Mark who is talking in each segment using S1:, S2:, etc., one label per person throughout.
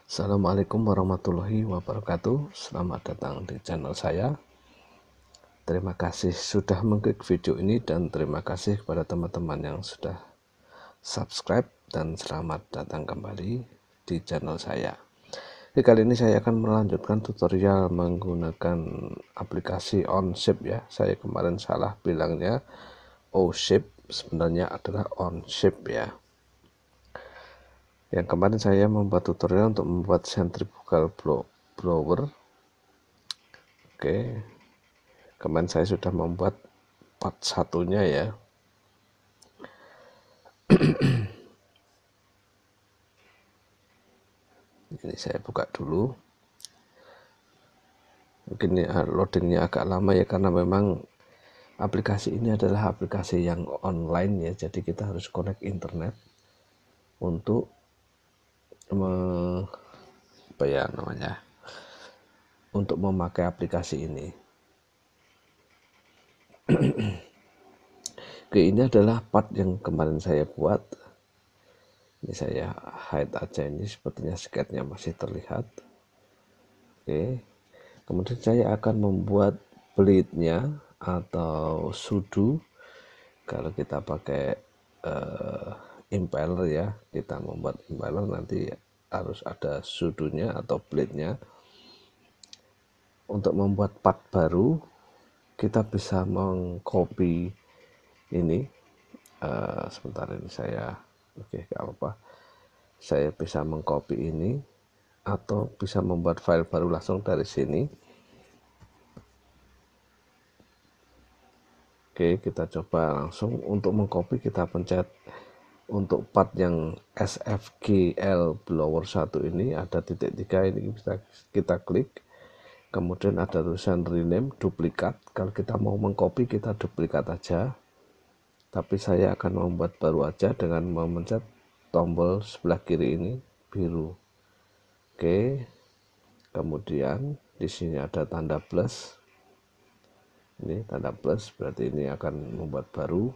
S1: Assalamualaikum warahmatullahi wabarakatuh. Selamat datang di channel saya. Terima kasih sudah mengklik video ini dan terima kasih kepada teman-teman yang sudah subscribe dan selamat datang kembali di channel saya. Kali ini saya akan melanjutkan tutorial menggunakan aplikasi OnShape ya. Saya kemarin salah bilangnya OShape, sebenarnya adalah OnShape ya. Yang kemarin saya membuat tutorial untuk membuat centrifugal blower. Oke, kemarin saya sudah membuat part satunya ya. Ini saya buka dulu. Mungkin loadingnya agak lama ya, karena memang aplikasi ini adalah aplikasi yang online ya. Jadi kita harus connect internet untuk untuk memakai aplikasi ini. Oke, ini adalah part yang kemarin saya buat. Ini saya hide aja, ini sepertinya sketnya masih terlihat. Oke, kemudian saya akan membuat bleednya atau sudu. Kalau kita pakai impeller ya, kita membuat impeller nanti harus ada sudunya atau blade-nya. Untuk membuat part baru, kita bisa mengcopy ini. Sebentar, ini saya gak apa-apa. Saya bisa mengcopy ini atau bisa membuat file baru langsung dari sini. Oke, kita coba langsung. Untuk mengcopy kita pencet untuk part yang SFGL blower 1 ini ada titik 3, ini bisa kita klik. Kemudian ada tulisan rename duplikat. Kalau kita mau mengcopy kita duplikat aja. Tapi saya akan membuat baru aja dengan memencet tombol sebelah kiri ini biru. Oke. Kemudian di sini ada tanda plus. Ini tanda plus, berarti ini akan membuat baru.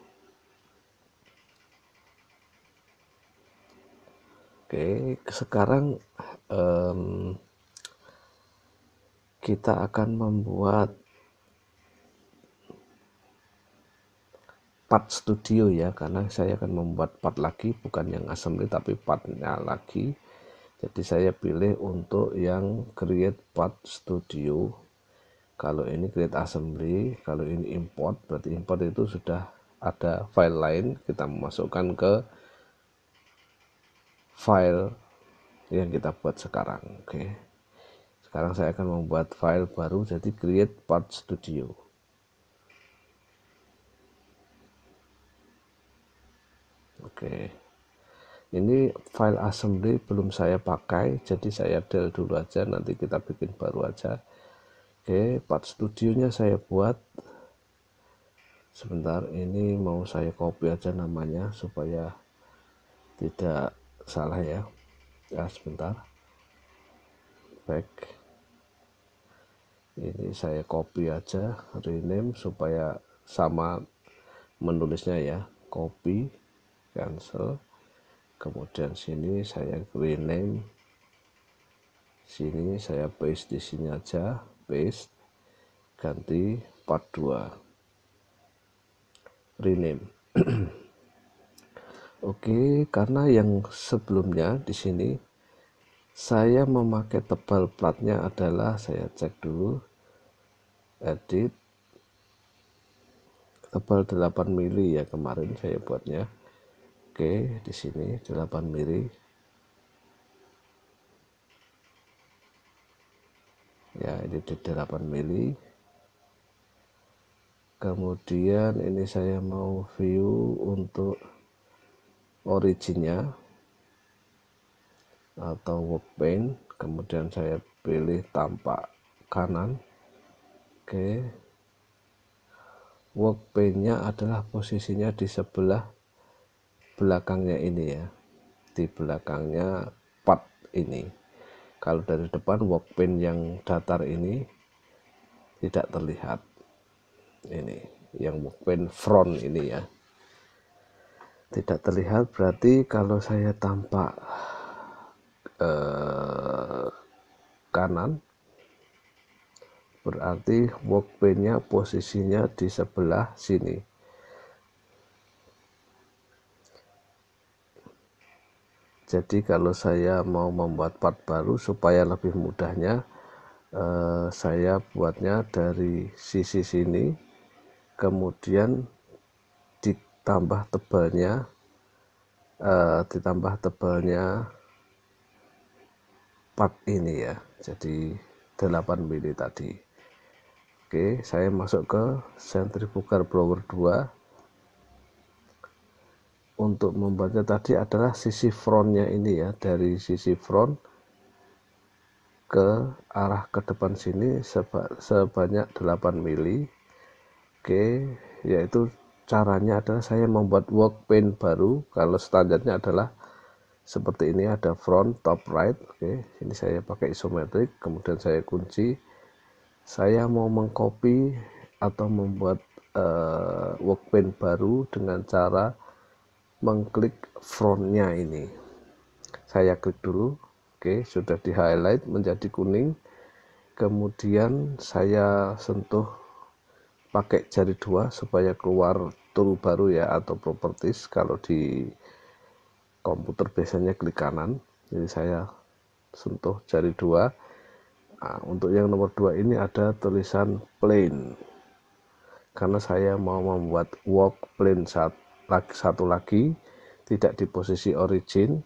S1: Oke, sekarang kita akan membuat part studio ya, karena saya akan membuat part lagi, bukan yang assembly tapi partnya lagi. Jadi saya pilih untuk yang create part studio. Kalau ini create assembly, kalau ini import, berarti import itu sudah ada file lain, kita memasukkan ke file yang kita buat sekarang. Oke, sekarang saya akan membuat file baru, jadi create part studio. Oke, ini file assembly belum saya pakai, jadi saya del dulu aja, nanti kita bikin baru aja. Oke, part studionya saya buat. Sebentar, ini mau saya copy aja namanya supaya tidak salah ya. Ya, sebentar. Back. Ini saya copy aja, rename supaya sama menulisnya ya. Copy, cancel. Kemudian sini saya rename, sini saya paste, di sini aja paste, ganti part 2 rename. Oke, karena yang sebelumnya di sini saya memakai tebal platnya adalah, saya cek dulu, edit, tebal 8 mili ya, kemarin saya buatnya. Oke, di sini 8 mili. Ya, ini di 8 mili. Kemudian ini saya mau view untuk originnya atau workbench. Kemudian saya pilih tampak kanan. Oke, workbench-nya adalah posisinya di sebelah belakangnya ini ya, di belakangnya part ini. Kalau dari depan workbench yang datar ini tidak terlihat. Ini yang workbench front ini ya, tidak terlihat. Berarti kalau saya tampak kanan, berarti workbench-nya posisinya di sebelah sini. Jadi kalau saya mau membuat part baru supaya lebih mudahnya, saya buatnya dari sisi sini, kemudian ditambah tebalnya part ini ya, jadi 8 mili tadi. Oke, saya masuk ke centrifugal blower 2. Untuk membuatnya tadi adalah sisi frontnya ini ya, dari sisi front ke arah ke depan sini sebanyak 8 mili. Oke, yaitu caranya adalah saya membuat workbench baru. Kalau standarnya adalah seperti ini, ada front, top, right. Oke, ini saya pakai isometrik, kemudian saya kunci. Saya mau mengcopy atau membuat workbench baru dengan cara mengklik frontnya ini. Saya klik dulu. Oke, sudah di highlight menjadi kuning. Kemudian saya sentuh pakai jari 2 supaya keluar tool baru ya, atau properties. Kalau di komputer biasanya klik kanan, jadi saya sentuh jari 2. Nah, untuk yang nomor 2 ini ada tulisan plane, karena saya mau membuat work plane satu lagi, tidak di posisi origin.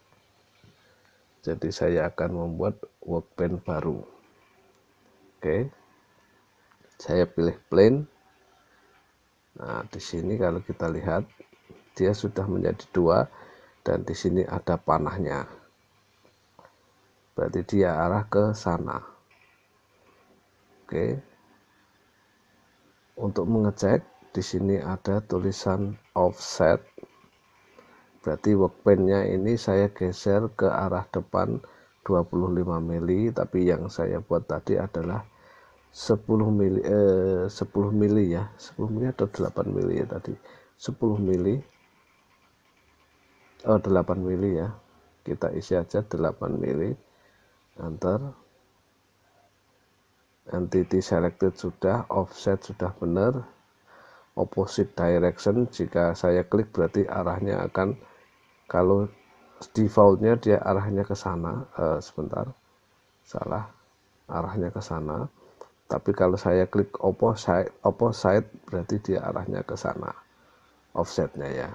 S1: Jadi saya akan membuat workbench baru. Oke, saya pilih plane. Nah, di sini kalau kita lihat dia sudah menjadi 2 dan di sini ada panahnya. Berarti dia arah ke sana. Oke. Untuk mengecek di sini ada tulisan offset. Berarti workbench-nya ini saya geser ke arah depan 25 mili, tapi yang saya buat tadi adalah 10 mili ya, 10 mili atau 8 mili ya tadi, 10 mili, 8 mili ya, kita isi aja 8 mili, enter, entity selected sudah, offset sudah benar, opposite direction, jika saya klik berarti arahnya akan, kalau defaultnya dia arahnya ke sana, sebentar, salah, arahnya ke sana. Tapi kalau saya klik opposite berarti dia arahnya ke sana, offsetnya ya.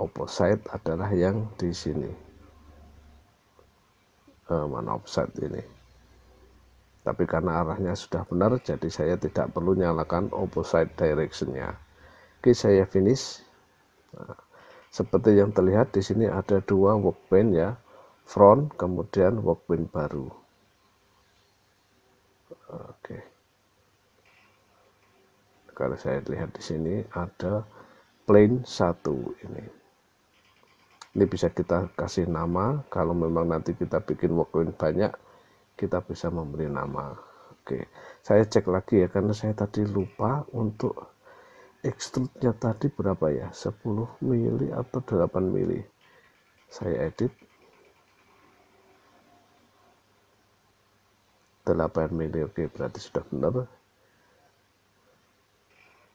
S1: Opposite adalah yang di sini, mana offset ini. Tapi karena arahnya sudah benar, jadi saya tidak perlu nyalakan opposite directionnya. Oke, saya finish. Nah, seperti yang terlihat di sini ada 2 workbench ya, front kemudian workbench baru. Oke, kalau saya lihat di sini ada plane 1 ini. Ini bisa kita kasih nama. Kalau memang nanti kita bikin workbench banyak, kita bisa memberi nama. Oke, saya cek lagi ya, karena saya tadi lupa untuk extrude-nya tadi berapa ya, 10 mili atau 8 mili. Saya edit 8 mili. Oke, berarti sudah benar.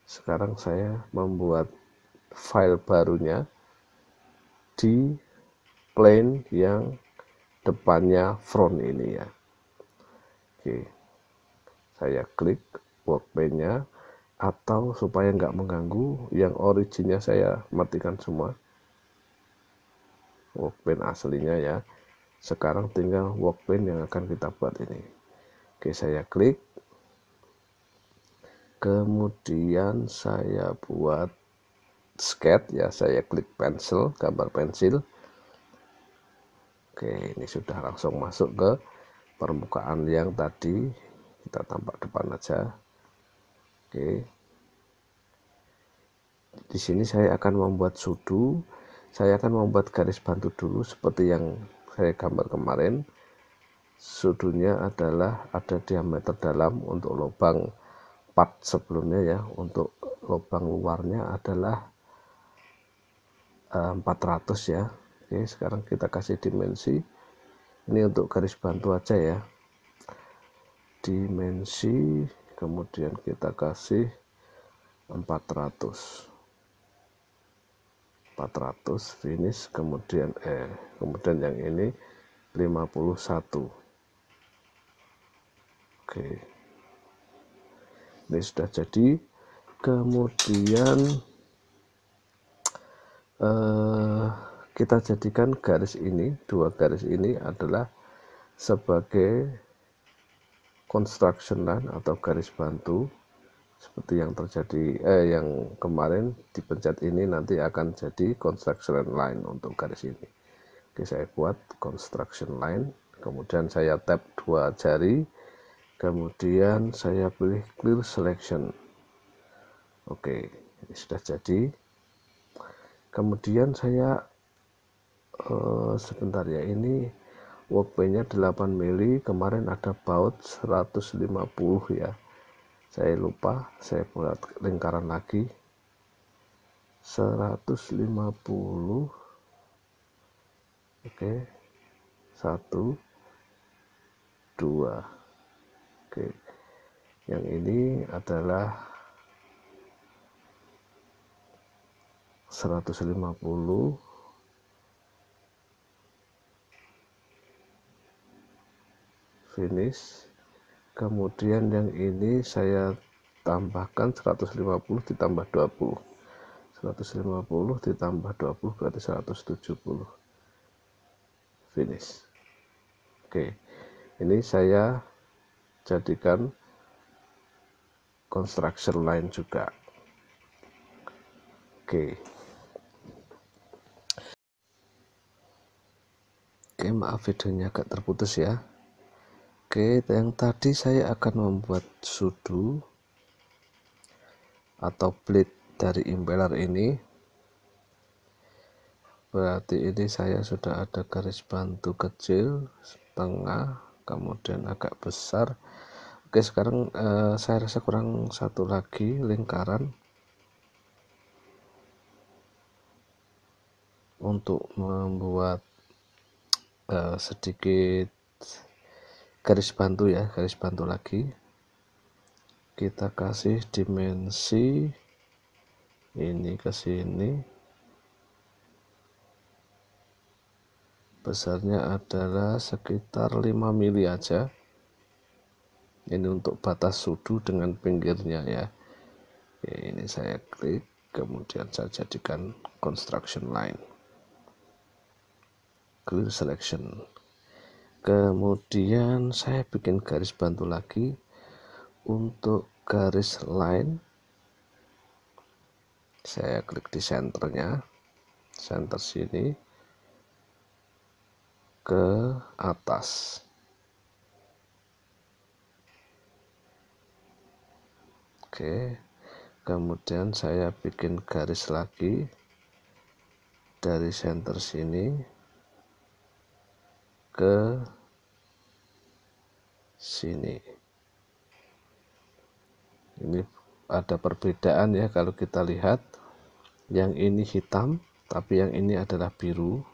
S1: Sekarang saya membuat file barunya di plane yang depannya front ini ya. Oke, saya klik workbench-nya, atau supaya nggak mengganggu, yang originnya saya matikan semua, workbench aslinya ya. Sekarang tinggal workbench yang akan kita buat ini. Oke, saya klik, kemudian saya buat sketch ya, saya klik pensil, gambar pensil. Oke, ini sudah langsung masuk ke permukaan yang tadi, kita tampak depan aja. Oke, di sini saya akan membuat sudu. Saya akan membuat garis bantu dulu seperti yang saya gambar kemarin. Sudunya adalah ada diameter dalam untuk lubang part sebelumnya ya, untuk lubang luarnya adalah 400 ya. Oke, sekarang kita kasih dimensi, Ini untuk garis bantu aja ya, dimensi, kemudian kita kasih 400 finish, kemudian yang ini 51. Oke, ini sudah jadi. Kemudian kita jadikan garis ini, dua garis ini adalah sebagai construction line atau garis bantu, seperti yang terjadi yang kemarin dipencet ini nanti akan jadi construction line untuk garis ini. Oke, saya buat construction line, kemudian saya tap dua jari, kemudian saya pilih clear selection. Oke, ini sudah jadi. Kemudian saya sebentar ya, ini workbench-nya 8 mili, kemarin ada baut 150 ya, saya lupa, saya buat lingkaran lagi 150. Oke, 1 2. Oke, yang ini adalah 150 finish. Kemudian yang ini saya tambahkan 150 ditambah 20, 150 ditambah 20 berarti 170 finish. Oke, ini saya jadikan construction line juga. Oke, maaf videonya agak terputus ya. Oke, yang tadi saya akan membuat sudu atau blade dari impeller ini, berarti ini saya sudah ada garis bantu kecil, setengah, kemudian agak besar. Oke, sekarang saya rasa kurang satu lagi lingkaran untuk membuat sedikit garis bantu ya, garis bantu lagi. Kita kasih dimensi ini ke sini, besarnya adalah sekitar 5 mili aja. Ini untuk batas sudu dengan pinggirnya ya. Oke, ini saya klik, kemudian saya jadikan construction line, clear selection. Kemudian saya bikin garis bantu lagi. Untuk garis line saya klik di senternya, center sini ke atas. Oke, kemudian saya bikin garis lagi dari center sini ke sini. Ini ada perbedaan ya, kalau kita lihat yang ini hitam tapi yang ini adalah biru,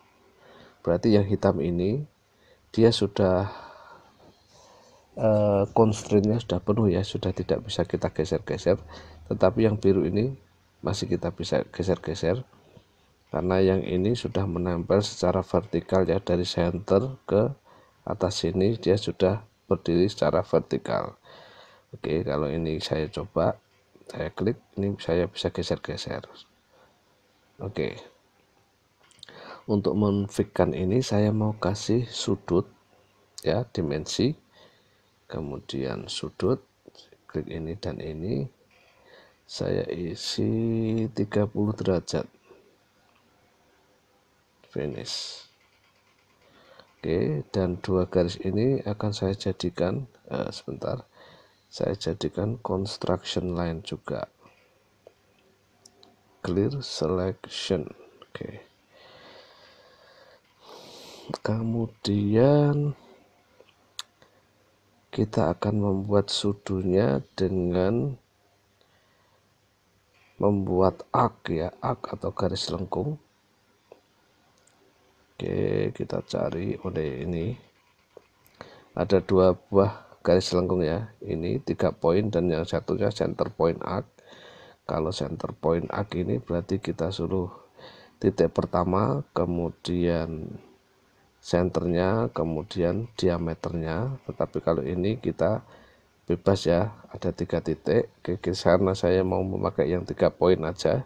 S1: berarti yang hitam ini dia sudah constraint-nya sudah penuh ya, sudah tidak bisa kita geser-geser. Tetapi yang biru ini masih kita bisa geser-geser, karena yang ini sudah menempel secara vertikal ya, dari center ke atas sini dia sudah berdiri secara vertikal. Oke, kalau ini saya coba, saya klik, ini saya bisa geser-geser. Oke, untuk memfikkan ini saya mau kasih sudut ya, dimensi, kemudian sudut, klik ini dan ini saya isi 30 derajat finish. Oke, dan dua garis ini akan saya jadikan sebentar, saya jadikan construction line juga, clear selection. Oke, kemudian kita akan membuat sudunya dengan membuat arc ya, arc atau garis lengkung. Oke, kita cari ini ada 2 buah garis lengkung ya, ini 3 poin dan yang satunya center point arc. Kalau center point arc ini berarti kita suruh titik pertama, kemudian senternya, kemudian diameternya. Tetapi kalau ini kita bebas ya, ada 3 titik. Oke, karena saya mau memakai yang 3 poin aja.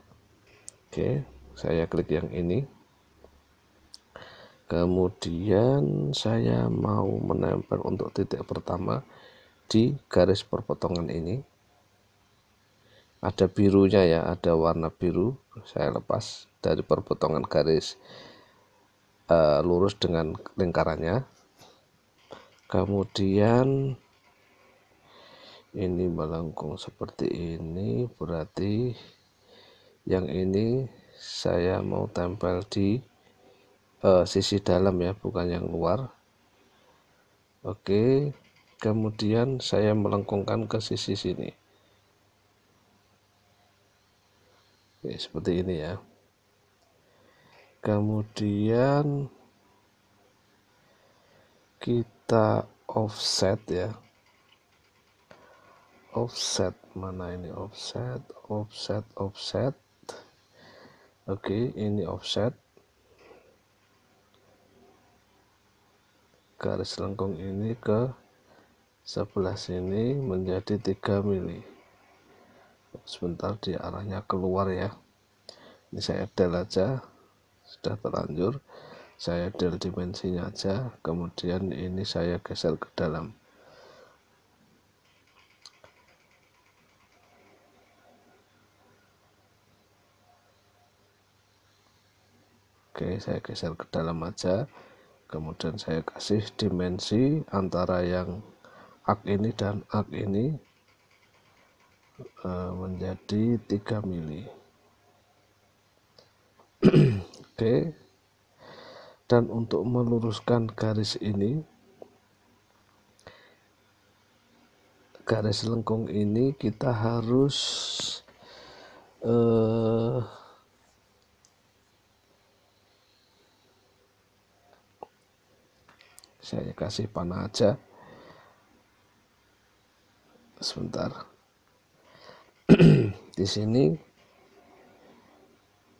S1: Oke, saya klik yang ini. Kemudian saya mau menempel untuk titik pertama di garis perpotongan ini. Ada birunya ya, ada warna biru. Saya lepas dari perpotongan garis lurus dengan lingkarannya. Kemudian ini melengkung seperti ini, berarti yang ini saya mau tempel di sisi dalam ya, bukan yang luar. Oke, kemudian saya melengkungkan ke sisi sini. Oke, seperti ini ya. Kemudian kita offset ya. Offset mana ini, offset. Oke, ini offset. Garis lengkung ini ke sebelah sini menjadi 3 mili. Sebentar, di arahnya keluar ya. Ini saya del aja, sudah terlanjur. Saya del dimensinya aja, kemudian ini saya geser ke dalam. Oke, saya geser ke dalam aja. Kemudian saya kasih dimensi antara yang arc ini dan arc ini menjadi 3 mili. Oke, dan untuk meluruskan garis ini, garis lengkung ini kita harus saya kasih panah aja sebentar. Di sini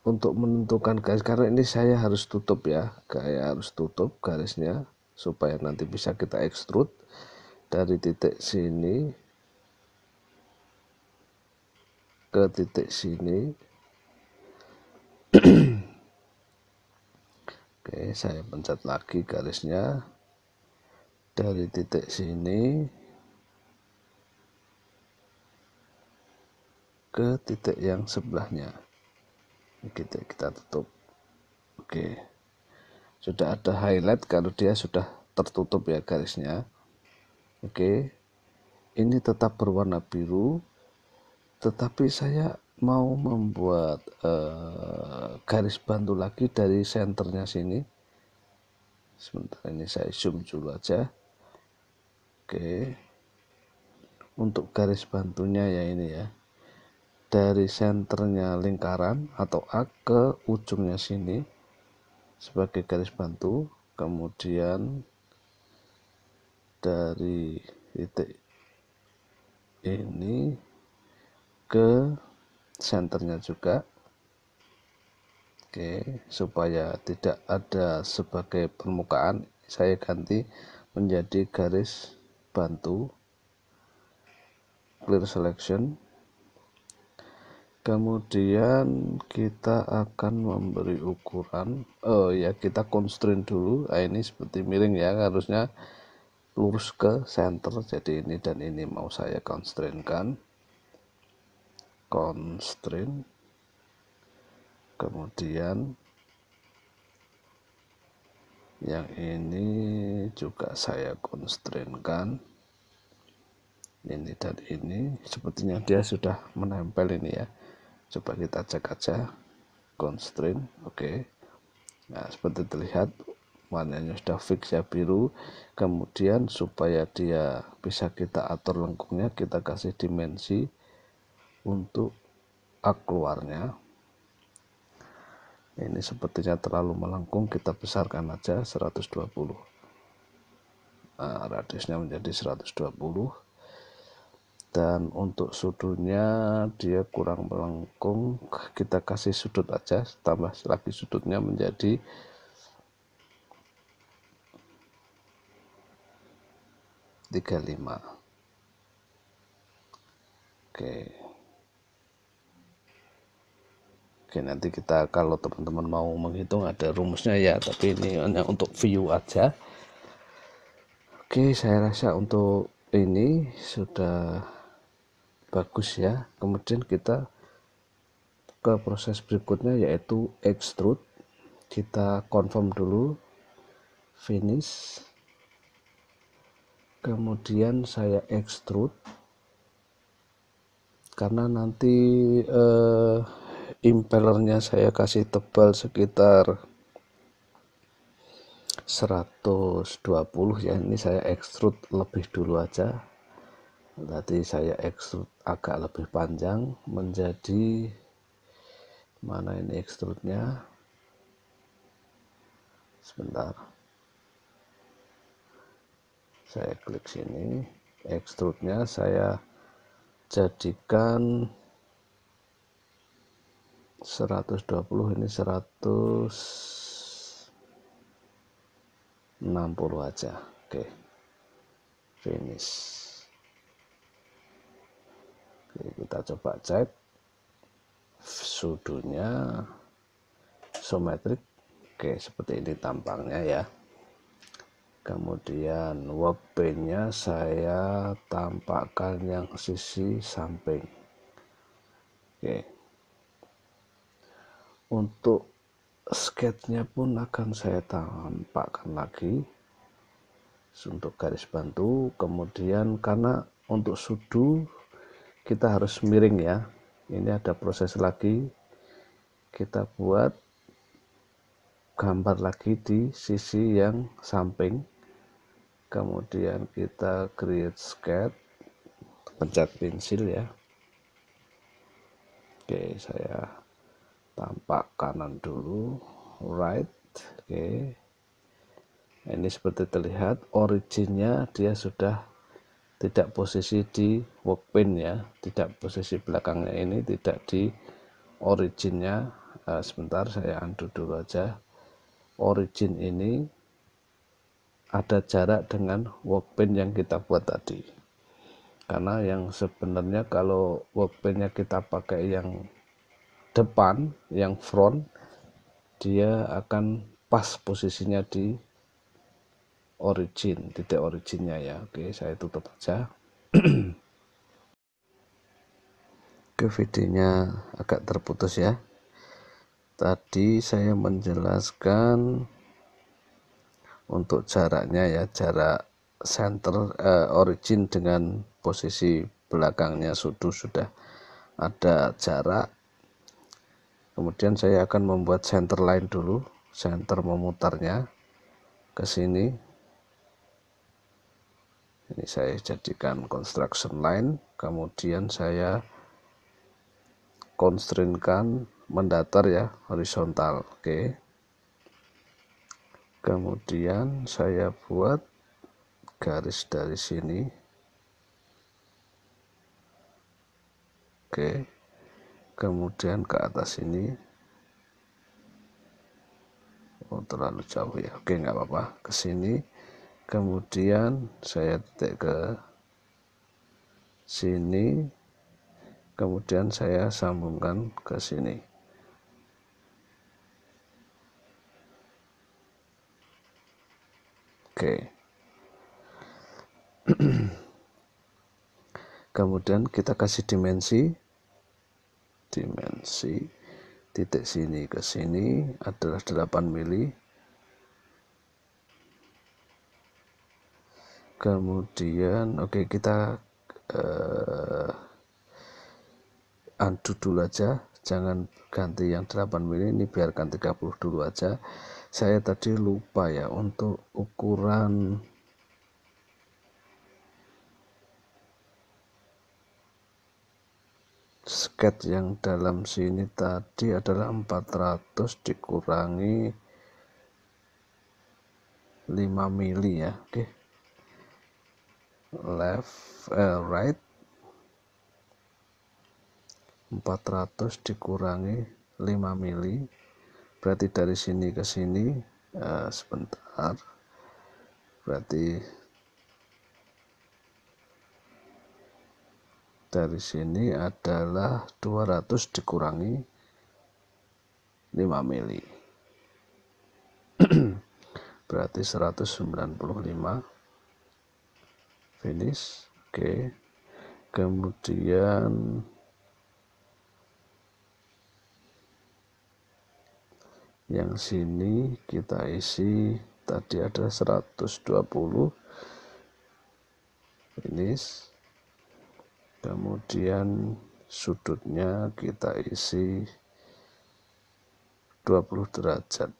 S1: untuk menentukan garis, karena ini saya harus tutup ya, saya harus tutup garisnya supaya nanti bisa kita extrude dari titik sini ke titik sini. Oke, saya pencet lagi garisnya dari titik sini ke titik yang sebelahnya. Kita tutup. Oke, sudah ada highlight kalau dia sudah tertutup ya garisnya. Oke, ini tetap berwarna biru, tetapi saya mau membuat garis bantu lagi dari senternya sini. Sebentar, ini saya zoom dulu aja. Oke, untuk garis bantunya ya ini ya, dari senternya lingkaran atau arc ke ujungnya sini sebagai garis bantu, kemudian dari titik ini ke senternya juga. Oke, supaya tidak ada sebagai permukaan, saya ganti menjadi garis bantu, clear selection. Kemudian kita akan memberi ukuran, ya kita constrain dulu. Ini seperti miring ya, harusnya lurus ke center, jadi ini dan ini mau saya constrain, kemudian yang ini juga saya constrain, ini dan ini. Sepertinya dia sudah menempel ini ya, coba kita cek aja, constrain. Oke, nah seperti terlihat warnanya sudah fix ya, biru. Kemudian supaya dia bisa kita atur lengkungnya, kita kasih dimensi untuk arc keluarnya. Ini sepertinya terlalu melengkung, kita besarkan aja 120. radiusnya menjadi 120. Dan untuk sudutnya dia kurang melengkung, kita kasih sudut aja, tambah lagi sudutnya menjadi 35. Oke, nanti kita kalau teman-teman mau menghitung ada rumusnya ya, tapi ini hanya untuk view aja. Oke, saya rasa untuk ini sudah bagus ya. Kemudian kita ke proses berikutnya yaitu extrude. Kita confirm dulu finish, kemudian saya extrude karena nanti impellernya saya kasih tebal sekitar 120 ya. Ini saya extrude lebih dulu aja, tadi saya extrude agak lebih panjang menjadi, mana ini extrude nya, sebentar, saya klik sini, extrude nya saya jadikan 120, ini 160 aja. Oke, finish. Oke, kita coba cek sudutnya isometrik. Oke, seperti ini tampangnya ya. Kemudian workbench-nya saya tampakkan yang sisi samping. Oke, untuk sketch-nya pun akan saya tampakkan lagi untuk garis bantu. Kemudian karena untuk sudut kita harus miring ya, ini ada proses lagi, kita buat gambar lagi di sisi yang samping. Kemudian kita create sketch, pencet pensil ya. Oke, saya tampak kanan dulu, right. Oke, ini seperti terlihat originnya dia sudah tidak posisi di workbench ya, tidak posisi belakangnya, ini tidak di originnya. Sebentar saya undo dulu aja. Origin ini ada jarak dengan workbench yang kita buat tadi, karena yang sebenarnya kalau workbench-nya kita pakai yang depan, yang front, dia akan pas posisinya di origin, titik originnya ya. Oke, saya tutup aja. Oke, videonya agak terputus ya. Tadi saya menjelaskan untuk jaraknya ya, jarak center origin dengan posisi belakangnya sudut sudah ada jarak. Kemudian saya akan membuat center line dulu, center memutarnya ke sini. Ini saya jadikan construction line, kemudian saya constraint-kan mendatar ya, horizontal. Oke. Kemudian saya buat garis dari sini. Oke. Kemudian ke atas ini. Oh, terlalu jauh ya. Oke, nggak apa-apa. Ke sini. Kemudian saya titik ke sini. Kemudian saya sambungkan ke sini. Oke. Kemudian kita kasih dimensi titik sini ke sini adalah 8 mili. Kemudian oke, kita undo dulu aja, jangan ganti yang 8 mili, ini biarkan 30 dulu aja. Saya tadi lupa ya untuk ukuran sketch yang dalam sini tadi adalah 400 dikurangi 5 mili ya. Oke, right 400 dikurangi 5 mili, berarti dari sini ke sini sebentar, berarti dari sini adalah 200 dikurangi 5 mili, berarti 195. Finish. Oke. Kemudian yang sini kita isi, tadi ada 120. Finish. Kemudian sudutnya kita isi 20 derajat.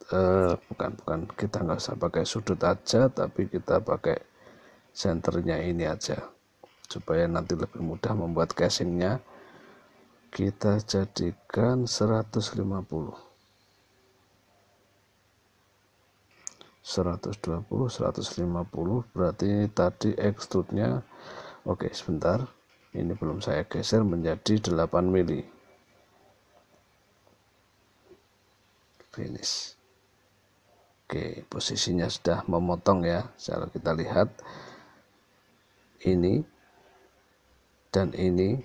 S1: Bukan, kita nggak usah pakai sudut aja, tapi kita pakai senternya ini aja, supaya nanti lebih mudah membuat casingnya. Kita jadikan 150, 120, 150, berarti tadi extrude-nya. Oke, sebentar, ini belum saya geser menjadi 8 mili. Finish. Oke, posisinya sudah memotong ya. Kalau kita lihat ini dan ini,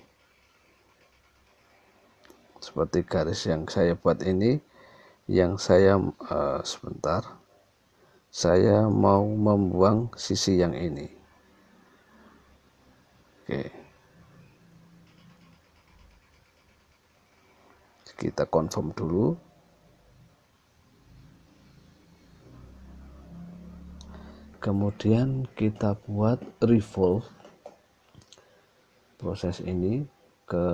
S1: seperti garis yang saya buat ini, yang saya sebentar, saya mau membuang sisi yang ini. Oke, kita confirm dulu. Kemudian kita buat revolve proses ini ke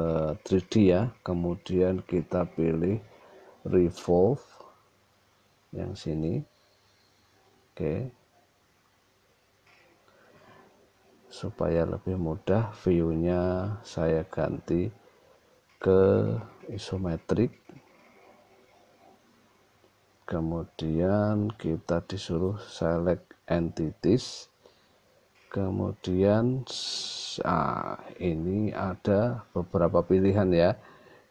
S1: 3D ya. Kemudian kita pilih revolve yang sini. Oke, supaya lebih mudah view-nya saya ganti ke isometrik. Kemudian kita disuruh select entities. Kemudian ini ada beberapa pilihan ya.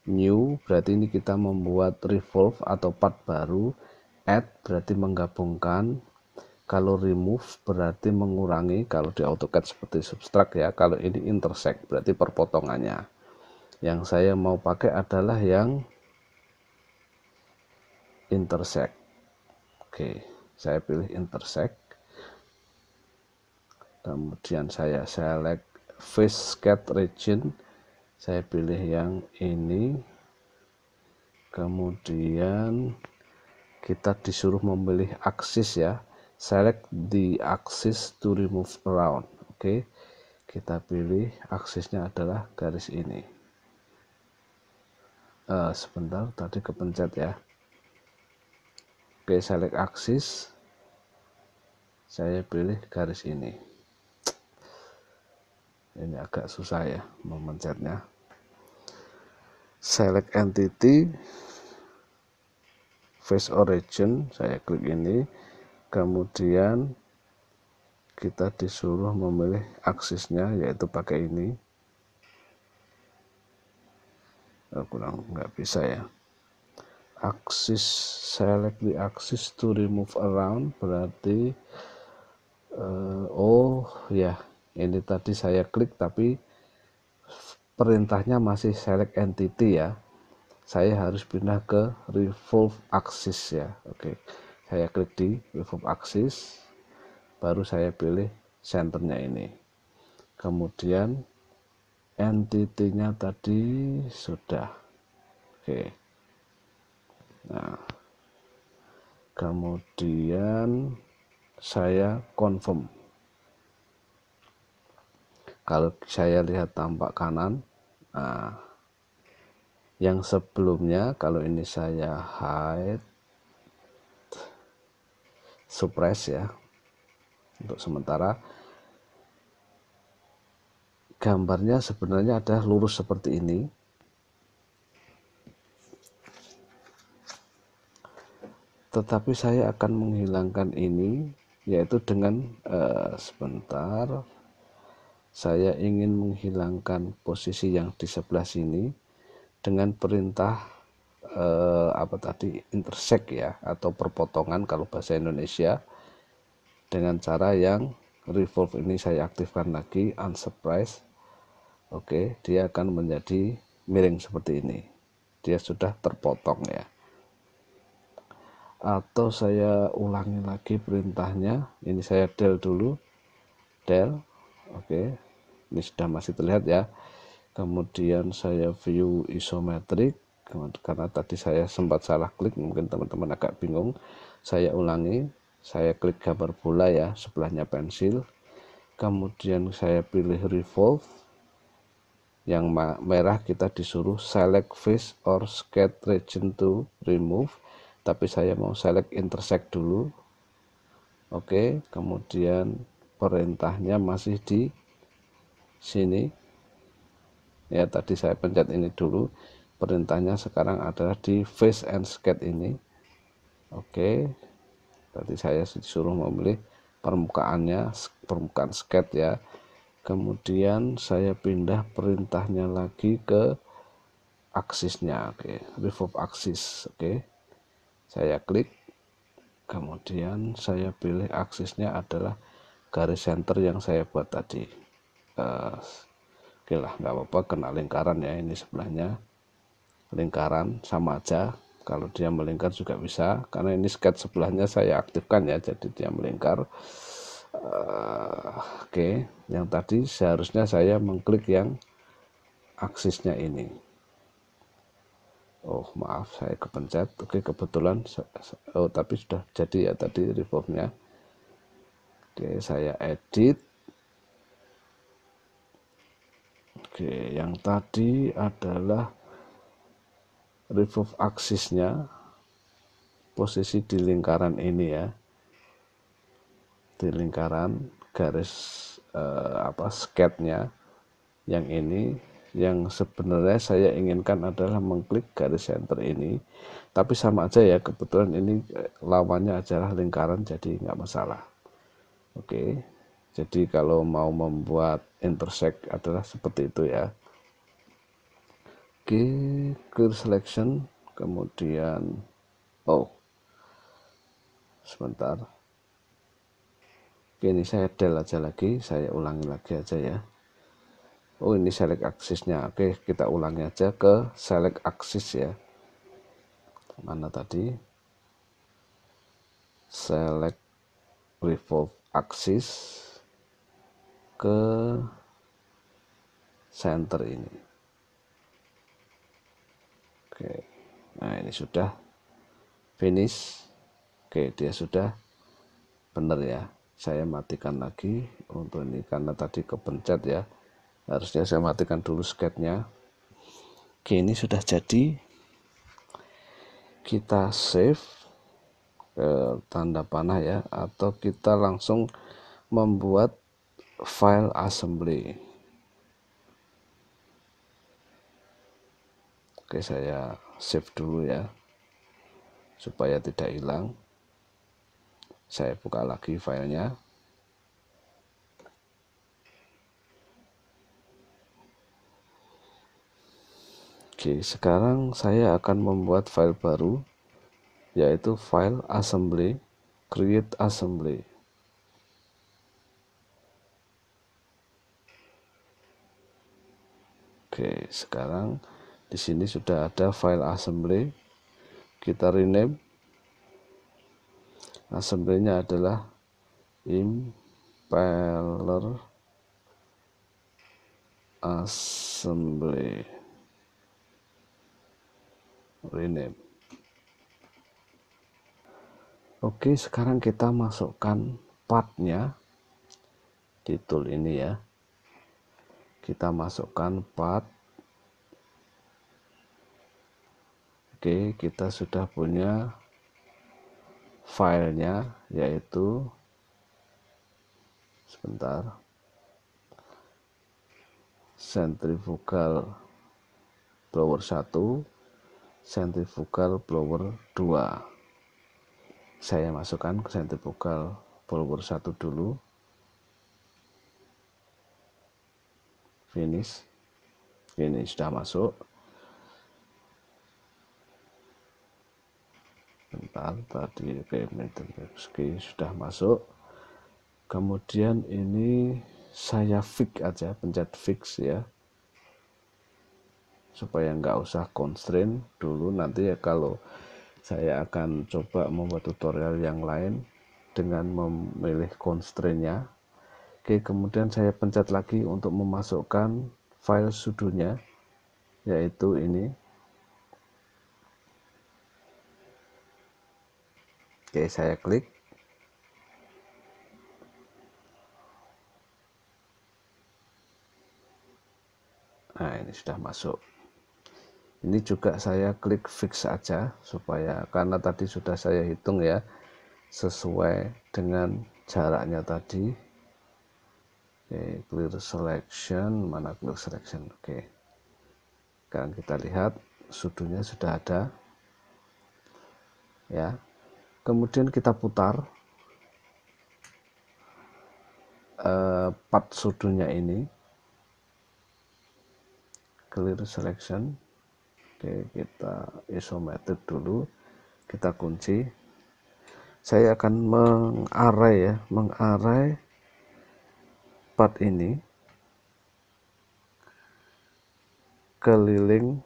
S1: New berarti ini kita membuat revolve atau part baru. Add berarti menggabungkan. Kalau remove berarti mengurangi, kalau di AutoCAD seperti subtract ya. Kalau ini intersect berarti perpotongannya. Yang saya mau pakai adalah yang intersect. Oke, saya pilih intersect. Kemudian saya select face cut region, saya pilih yang ini. Kemudian kita disuruh memilih aksis ya, select the axis to remove around. Oke, kita pilih aksisnya adalah garis ini. Sebentar, tadi kepencet ya. Oke, select aksis, saya pilih garis ini. Ini agak susah ya memencetnya. Select entity, face origin, saya klik ini. Kemudian kita disuruh memilih aksisnya, yaitu pakai ini. Kurang nggak bisa ya. Aksis, select the axis to remove around, berarti oh ya, ini tadi saya klik tapi perintahnya masih select entity ya. Saya harus pindah ke revolve axis ya. Oke, saya klik di revolve axis, baru saya pilih centernya ini. Kemudian entity-nya tadi sudah. Oke, nah kemudian saya confirm. Kalau saya lihat tampak kanan, nah yang sebelumnya, kalau ini saya hide, suppress ya, untuk sementara. Gambarnya sebenarnya ada lurus seperti ini. Tetapi saya akan menghilangkan ini, yaitu dengan sebentar, saya ingin menghilangkan posisi yang di sebelah sini dengan perintah intersect ya, atau perpotongan kalau bahasa Indonesia, dengan cara yang revolve ini saya aktifkan lagi, unsurprise. Oke, dia akan menjadi miring seperti ini, dia sudah terpotong ya. Atau saya ulangi lagi perintahnya, ini saya del dulu, del. Oke, ini sudah masih terlihat ya. Kemudian saya view isometric, karena tadi saya sempat salah klik, mungkin teman-teman agak bingung. Saya ulangi, saya klik gambar bola ya, sebelahnya pensil, kemudian saya pilih revolve. Yang merah kita disuruh select face or sketch region to remove, tapi saya mau select intersect dulu. Oke, kemudian perintahnya masih di sini ya, tadi saya pencet ini dulu, perintahnya sekarang adalah di face and sketch ini. Oke, tadi saya disuruh memilih permukaannya, permukaan sketch ya. Kemudian saya pindah perintahnya lagi ke aksisnya. Oke, revolve aksis. Oke, saya klik, kemudian saya pilih aksisnya adalah garis center yang saya buat tadi. Oke lah, nggak apa-apa, kena lingkaran ya, ini sebelahnya lingkaran, sama aja. Kalau dia melingkar juga bisa, karena ini sketch sebelahnya saya aktifkan ya, jadi dia melingkar. Oke, yang tadi seharusnya saya mengklik yang aksisnya ini. Oh maaf, saya kepencet. Oke, kebetulan tapi sudah jadi ya tadi revolve-nya. Oke, saya edit. Oke, yang tadi adalah revolve aksisnya, posisi di lingkaran ini ya, di lingkaran garis sketnya yang ini. Yang sebenarnya saya inginkan adalah mengklik garis center ini, tapi sama aja ya, kebetulan ini lawannya adalah lingkaran, jadi nggak masalah. Oke, jadi kalau mau membuat intersect adalah seperti itu ya. Oke, clear selection, kemudian sebentar. Oke, ini saya del aja lagi, saya ulangi lagi aja ya. Oh, ini select aksisnya. Oke, kita ulangi aja ke select aksis ya. Mana tadi? Select revolve aksis ke center ini. Oke, nah ini sudah finish. Oke, dia sudah benar ya. Saya matikan lagi untuk ini karena tadi kepencet ya, harusnya saya matikan dulu sketnya. Oke, ini sudah jadi, kita save ke tanda panah ya, atau kita langsung membuat file assembly. Oke, saya save dulu ya supaya tidak hilang. Saya buka lagi filenya. Oke, sekarang saya akan membuat file baru, yaitu file assembly, create assembly. Oke, sekarang di sini sudah ada file assembly. Kita rename. Assembly-nya adalah impeller assembly. Rename. Oke, sekarang kita masukkan part-nya di tool ini ya. Kita masukkan part. Oke, kita sudah punya filenya, yaitu sebentar, centrifugal blower 1, centrifugal blower 2. Saya masukkan ke centrifugal blower 1 dulu. finish. Ini sudah masuk. Bentar, tadi oke, sudah masuk. Kemudian ini saya fix aja, pencet fix ya, supaya nggak usah constraint dulu. Nanti ya kalau saya akan coba membuat tutorial yang lain dengan memilih constraintnya. Oke, kemudian saya pencet lagi untuk memasukkan file sudonya, yaitu ini. Oke, saya klik. Nah, ini sudah masuk. Ini juga saya klik fix saja, supaya karena tadi sudah saya hitung ya, sesuai dengan jaraknya tadi. Oke, clear selection, mana clear selection. Oke, sekarang kita lihat sudonya sudah ada ya. Kemudian kita putar part sudonya ini, clear selection. Oke, kita isometric dulu, kita kunci. Saya akan mengarai part ini keliling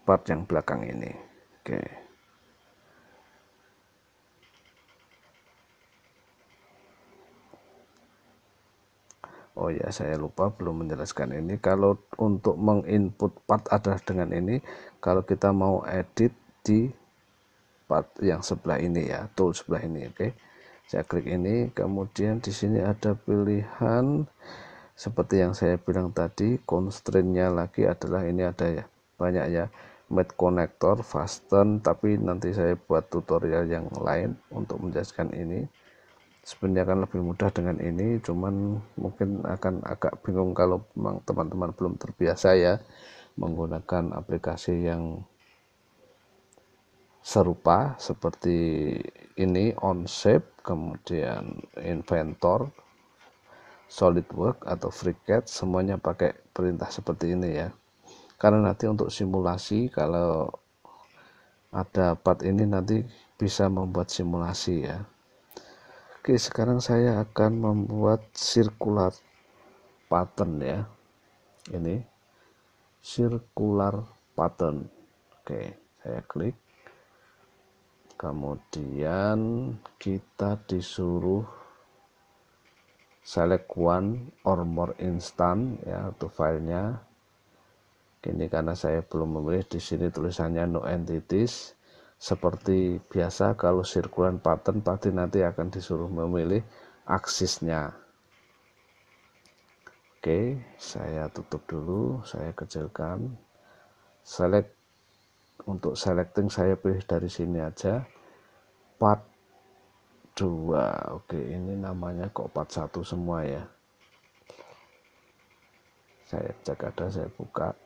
S1: part yang belakang ini. Oke. Oh ya, saya lupa belum menjelaskan ini. Kalau untuk menginput part adalah dengan ini. Kalau kita mau edit di part yang sebelah ini ya, tool sebelah ini. Oke, saya klik ini. Kemudian di sini ada pilihan seperti yang saya bilang tadi. Constraint-nya lagi adalah ini, ada ya, banyak ya, made connector, fasten. Tapi nanti saya buat tutorial yang lain untuk menjelaskan ini. Sebenarnya akan lebih mudah dengan ini, cuman mungkin akan agak bingung kalau memang teman-teman belum terbiasa ya menggunakan aplikasi yang serupa seperti ini, Onshape, kemudian Inventor, SolidWorks atau FreeCAD, semuanya pakai perintah seperti ini ya. Karena nanti untuk simulasi, kalau ada part ini nanti bisa membuat simulasi ya. Oke, sekarang saya akan membuat circular pattern ya. Ini circular pattern. Oke, saya klik. Kemudian kita disuruh select one or more instant ya untuk filenya. Ini karena saya belum memilih, di sini tulisannya no entities. Seperti biasa kalau circular pattern pasti nanti akan disuruh memilih aksisnya. Oke, saya tutup dulu, saya kecilkan. Select, untuk selecting saya pilih dari sini aja. Part 2. Oke, ini namanya kok part 1 semua ya. Saya cek ada, saya buka.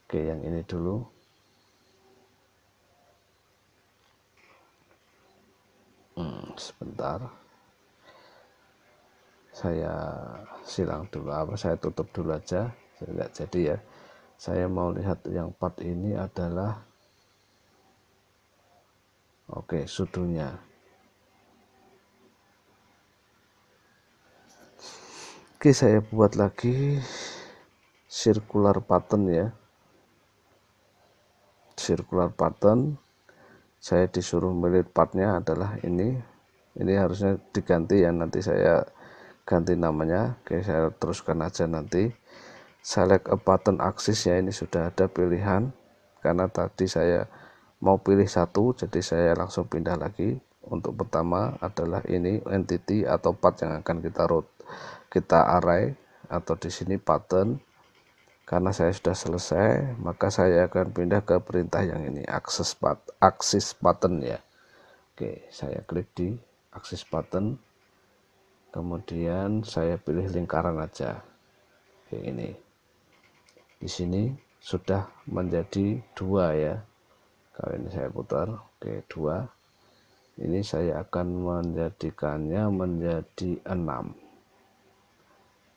S1: Oke, yang ini dulu. Sebentar. Saya silang dulu, saya tutup dulu aja. Saya nggak jadi ya. Saya mau lihat yang part ini adalah oke, sudonya. Oke, saya buat lagi circular pattern ya. Circular pattern, saya disuruh milih partnya adalah ini harusnya diganti ya, nanti saya ganti namanya. Oke, saya teruskan aja nanti. Select a pattern axis ya, ini sudah ada pilihan karena tadi saya mau pilih satu, jadi saya langsung pindah lagi. Untuk pertama adalah ini entity atau part yang akan kita array, atau di sini pattern. Karena saya sudah selesai, maka saya akan pindah ke perintah yang ini, axis pattern ya. Oke, saya klik di axis pattern. Kemudian saya pilih lingkaran aja. Oke, ini. Di sini sudah menjadi 2 ya. Kalau ini saya putar, oke, 2. Ini saya akan menjadikannya menjadi 6.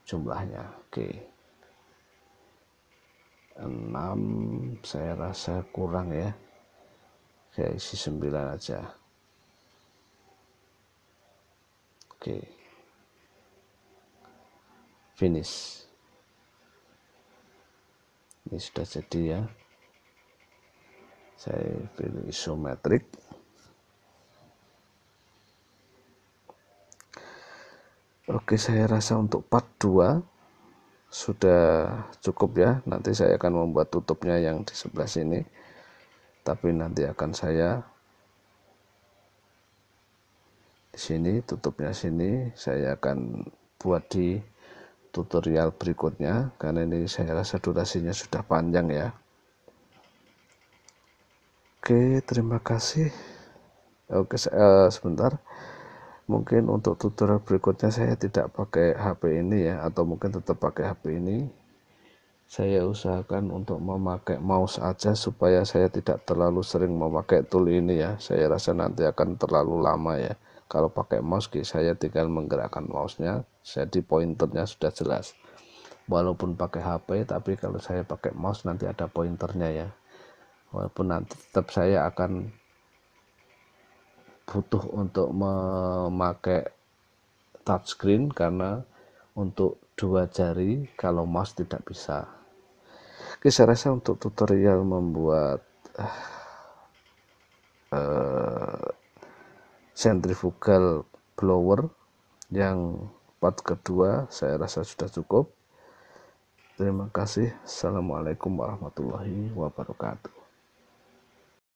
S1: jumlahnya. Oke, 6 saya rasa kurang ya, saya isi 9 aja. Oke, finish. Ini sudah jadi ya, saya pilih isometrik. Oke, saya rasa untuk part 2 sudah cukup ya. Nanti saya akan membuat tutupnya yang di sebelah sini, tapi nanti akan saya di sini, tutupnya sini saya akan buat di tutorial berikutnya, karena ini saya rasa durasinya sudah panjang ya. Oke, terima kasih. Oke, sebentar, mungkin untuk tutorial berikutnya saya tidak pakai HP ini ya, atau mungkin tetap pakai HP ini. Saya usahakan untuk memakai mouse aja supaya saya tidak terlalu sering memakai tool ini ya. Saya rasa nanti akan terlalu lama ya. Kalau pakai mouse, saya tinggal menggerakkan mouse-nya, jadi pointernya sudah jelas. Walaupun pakai HP, tapi kalau saya pakai mouse nanti ada pointernya ya. Walaupun nanti tetap saya akan butuh untuk memakai touchscreen, karena untuk 2 jari kalau mouse tidak bisa. Oke, saya rasa untuk tutorial membuat centrifugal blower yang part kedua saya rasa sudah cukup. Terima kasih. Assalamualaikum warahmatullahi wabarakatuh.